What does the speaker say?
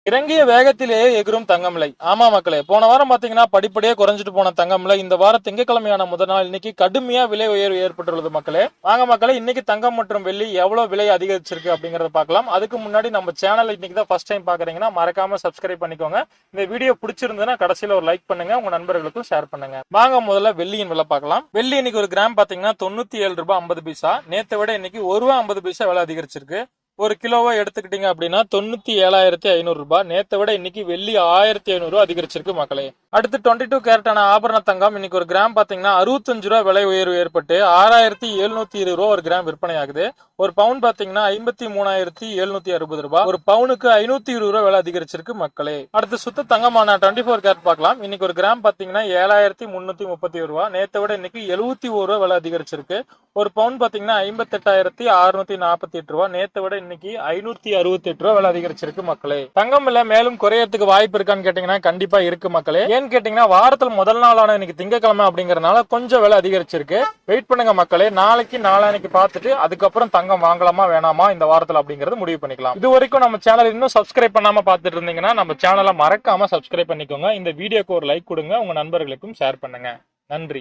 இறங்கிய வேகத்திலேயே எகிரும் தங்கம் விலை. ஆமா மக்களே, போன வாரம் பாத்தீங்கன்னா படிப்படியே குறைஞ்சிட்டு போன தங்கம் விலை இந்த வாரம் திங்கட்கிழமையான முதல் நாள் இன்னைக்கு கடுமையா விலை உயர்வு ஏற்பட்டுள்ளது மக்களே. வாங்க மக்களே, இன்னைக்கு தங்கம் மற்றும் வெள்ளி எவ்வளவு விலை அதிகரிச்சிருக்கு அப்படிங்கறத பார்க்கலாம். அதுக்கு முன்னாடி நம்ம சேனல் இன்னைக்கு தான் ஃபர்ஸ்ட் டைம் பாக்குறீங்கன்னா மறக்காம சப்ஸ்கிரைப் பண்ணிக்கோங்க. இந்த வீடியோ பிடிச்சிருந்ததுன்னா கடைசியில ஒரு லைக் பண்ணுங்க, உங்க நண்பர்களுக்கும் ஷேர் பண்ணுங்க. வாங்க முதல்ல வெள்ளியின் விலை பார்க்கலாம். வெள்ளி இன்னைக்கு ஒரு கிராம் பாத்தீங்கன்னா 97 ரூபாய் 50 பைசா. நேத்தை விட இன்னைக்கு 1 ரூபாய் 50 பைசா விலை அதிகரிச்சிருக்கு. ஒரு கிலோவா எடுத்துக்கிட்டீங்க அப்படின்னா 97,500 ரூபாய். நேத்தை விட இன்னைக்கு வெள்ளி 1,500 ரூபாய் அதிகரிச்சிருக்கு மக்களே. அடுத்து 22 கேரட்டான ஆபரண தங்கம் இன்னைக்கு ஒரு கிராம் பாத்தீங்கன்னா 65 ரூபாய் விலை உயர்வு ஏற்பட்டு 6,720 ரூபாய் ஒரு கிராம் விற்பனை ஆகுது. ஒரு பவுன் பாத்தீங்கன்னா 53,760 ரூபாய். ஒரு பவுனுக்கு 520 ரூபாய் விலை அதிகரிச்சிருக்கு மக்களே. அடுத்து சுத்த தங்கமான 24 கேரட் பார்க்கலாம். இன்னைக்கு ஒரு கிராம் பாத்தீங்கன்னா 7,331 ரூபாய். நேத்தை விட இன்னைக்கு 71 ரூபாய் விலை அதிகரிச்சிருக்கு. ஒரு பவுன் பாத்தீங்கன்னா 58,648 ரூபாய். நேத்தை விட இன்னைக்கு 568 ரூபாய் விலை அதிகரிச்சிருக்கு மக்களே. தங்கம் விலை மேலும் குறையறதுக்கு வாய்ப்பு இருக்கான்னு கேட்டீங்கன்னா கண்டிப்பா இருக்கு மக்களே. ஏன்னு கேட்டீங்கன்னா வாரத்துல முதல் நாளான இன்னைக்கு திங்கக்கிழமை அப்படிங்கறதுனால கொஞ்சம் விலை அதிகரிச்சிருக்கு. வெயிட் பண்ணுங்க மக்களே, நாளைக்கு நாளானைக்கு பார்த்துட்டு அதுக்கப்புறம் தங்கம் வாங்கலாமா வேணாமா இந்த வாரத்துல அப்படிங்கறது முடிவு பண்ணிக்கலாம். இது வரைக்கும் நம்ம சேனல் இன்னும் சப்ஸ்கிரைப் பண்ணாம பார்த்துட்டு இருந்தீங்கன்னா நம்ம சேனலை மறக்காம சப்ஸ்கிரைப் பண்ணிக்கோங்க. இந்த வீடியோக்கு ஒரு லைக் கொடுங்க, உங்க நண்பர்களுக்கும் ஷேர் பண்ணுங்க. நன்றி.